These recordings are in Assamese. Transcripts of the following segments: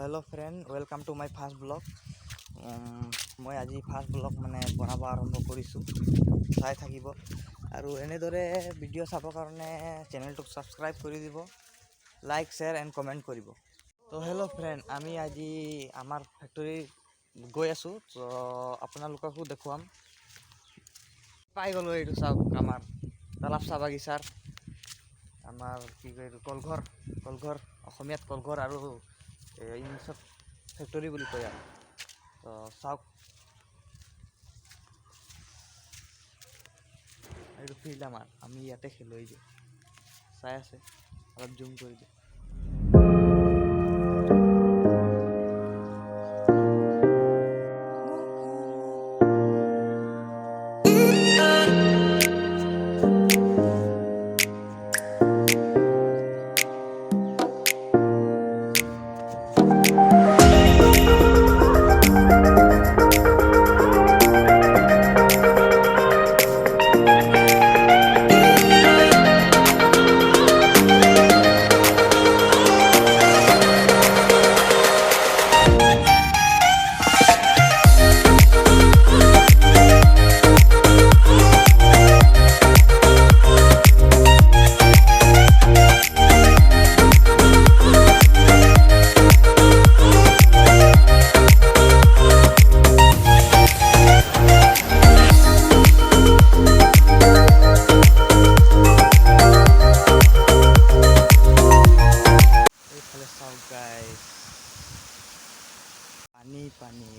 Hello' friend, welcome to my first blog. মই আজি ফাৰ্ষ্ট ব্লগ বনাব আৰম্ভ কৰিছোঁ, চাই থাকিব আৰু এনেদৰে ভিডিঅ' চাবৰ কাৰণে চেনেলটোক ছাবস্ক্ৰাইব কৰি দিব, লাইক শ্বেয়াৰ এণ্ড কমেণ্ট কৰিব। তো হেল্ল' ফ্ৰেণ্ড, আমি আজি আমাৰ ফেক্টৰী গৈ আছোঁ, তো আপোনালোককো দেখুৱাম। পাই গ'লোঁ, এইটো চাওক আমাৰ তালাপ চাহ বাগিচাৰ আমাৰ কি কয় এইটো কলঘৰ অসমীয়াত কলঘৰ আৰু ইংলিছত ফেক্টৰী বুলি কয় আৰু। তো চাওক, এইটো ফিল্ড আমি ইয়াতে খেলোঁ। এই যে চাই আছে, অলপ জুম কৰি দিওঁ।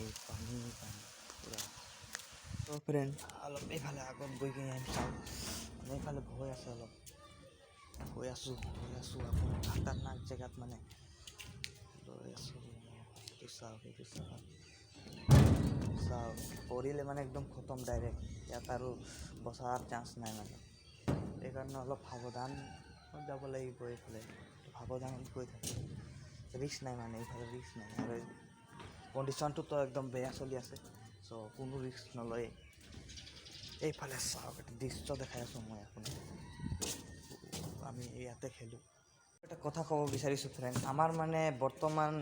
পানী পুৰা। তো ফ্ৰেণ্ড, অলপ এইফালে আগত গৈ কিনে আমি চাওঁ, এইফালে ভয় আছে, অলপ গৈ আছোঁ আকৌ খাতাৰনাক জেগাত গৈ আছোঁ। এইটো চাওক পৰিলে একদম খতম ডাইৰেক্ট, ইয়াত আৰু বচাৰ চান্স নাই সেইকাৰণে অলপ সাৱধান যাব লাগিব। এইফালে সাৱধানত গৈ থাকে, ৰিস্ক নাই এইফালে ৰিস্ক নাই আৰু কণ্ডিশ্যনটোতো একদম বেয়া চলি আছে, চ' কোনো ৰিস্ক নলয়। এইফালে চাওক, এটা দৃশ্য দেখাই আছোঁ মই আপোনাক, আমি ইয়াতে খেলোঁ। এটা কথা ক'ব বিচাৰিছোঁ ফ্ৰেণ্ড, আমাৰ বৰ্তমান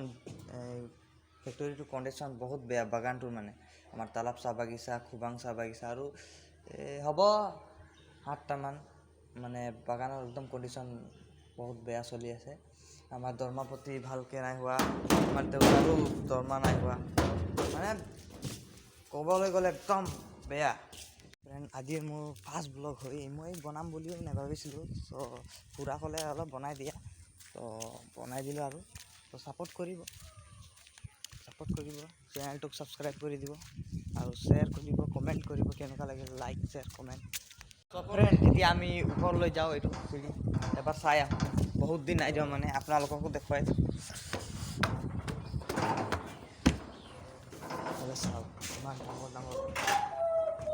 ফেক্টৰীটোৰ কণ্ডিশ্যন বহুত বেয়া। বাগানটোৰ আমাৰ তালাপ চাহ বাগিচা, খুবাং চাহ বাগিচা আৰু হ'ব 7টামান বাগানৰ একদম কণ্ডিশ্যন বহুত বেয়া চলি আছে। আমাৰ দৰমহা পাতি ভালকৈ নাই হোৱা, আমাৰ দেউতাৰো দৰমহা নাই হোৱা, ক'বলৈ গ'লে একদম বেয়া। ফ্ৰেণ্ড, আজিৰ মোৰ ফাৰ্ষ্ট ব্লগ হয়, মই বনাম বুলিও নাভাবিছিলোঁ। চ' খুৰা ক'লে অলপ বনাই দিয়া, তো বনাই দিলোঁ আৰু। তো ছাপোৰ্ট কৰিব, চেনেলটোক ছাবস্ক্ৰাইব কৰি দিব আৰু শ্বেয়াৰ কৰিব, কমেণ্ট কৰিব, কেনেকুৱা লাগিল লাইক শ্বেয়াৰ কমেণ্ট। তো ফ্ৰেণ্ড, এতিয়া আমি ওপৰলৈ যাওঁ, এইটো চিৰি এবাৰ চাই আহোঁ। বহুত দিন নাই যোৱা, আপোনালোককো দেখুৱাই চাওক, ইমান ডাঙৰ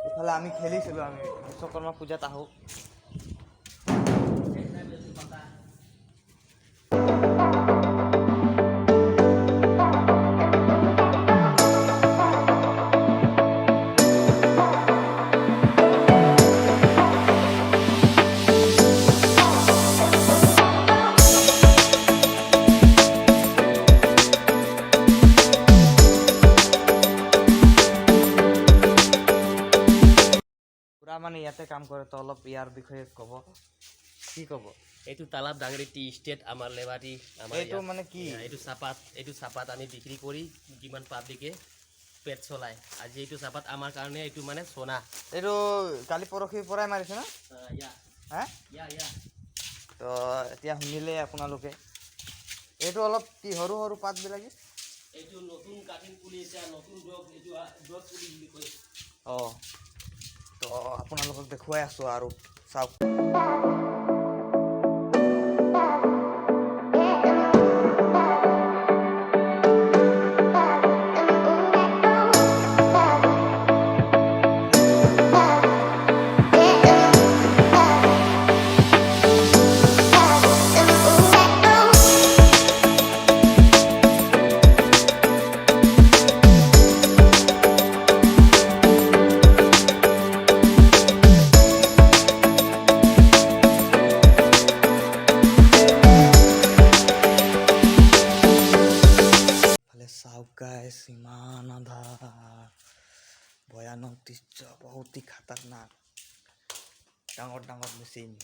ইফালে আমি খেলিছিলোঁ, আমি বিশ্বকৰ্মা পূজাত আহোঁ। ইয়াতে কাম কৰে, তো অলপ ইয়াৰ বিষয়ে ক'ব, কি ক'ব? এইটো তালাপ ডাঙৰি টি ষ্টেট, আমাৰ লেবাৰী, এইটো কি? এইটো চাহপাত আমি বিক্ৰী কৰি কিমান পাব্লিকে পেট চলায়। আজি এইটো চাহপাত আমাৰ কাৰণে এইটো সোনা। এইটো কালি পৰহিৰ পৰাই মাৰিছে না? হা? তো এতিয়া শুনিলে আপোনালোকে, এইটো অলপ কি সৰু পাতবিলাকে, এইটো নতুন কাটিং পুলি, এতিয়া নতুন ড্ৰগ পুলি বুলি কয়। তো আপোনালোকক দেখুৱাই আছোঁ আৰু চাওক। গাইছ ইমান আন্ধাৰ ভয়ানক দৃশ্য বহুত খাতাৰনাক ডাঙৰ ডাঙৰ মেচিন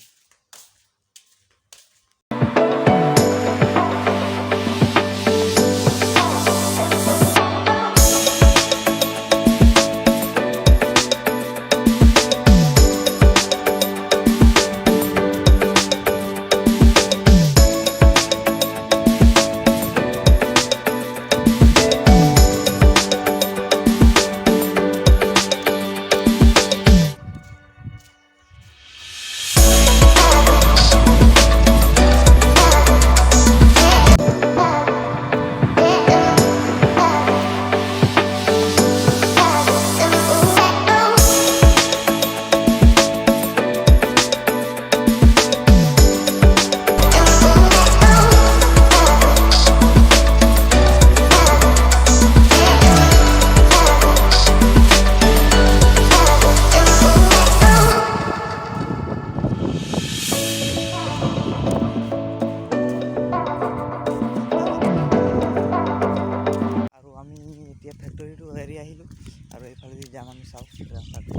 আৰু আমি এতিয়া ফেক্টৰীটো এৰি আহিলোঁ আৰু এইফালেদি যাম আমি চাওঁ ৰাস্তাটো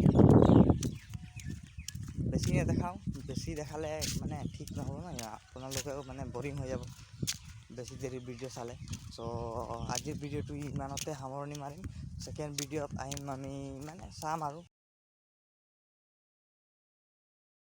বেছি নেদেখাওঁ বেছি দেখালে মানে ঠিক নহ'ব ন আপোনালোকেও মানে বৰিং হৈ যাব বেছি দেৰি ভিডিঅ' চালে চ' আজিৰ ভিডিঅ'টো ইমানতে সামৰণি মাৰিম ছেকেণ্ড ভিডিঅ'ত আহিম আমি মানে চাম আৰু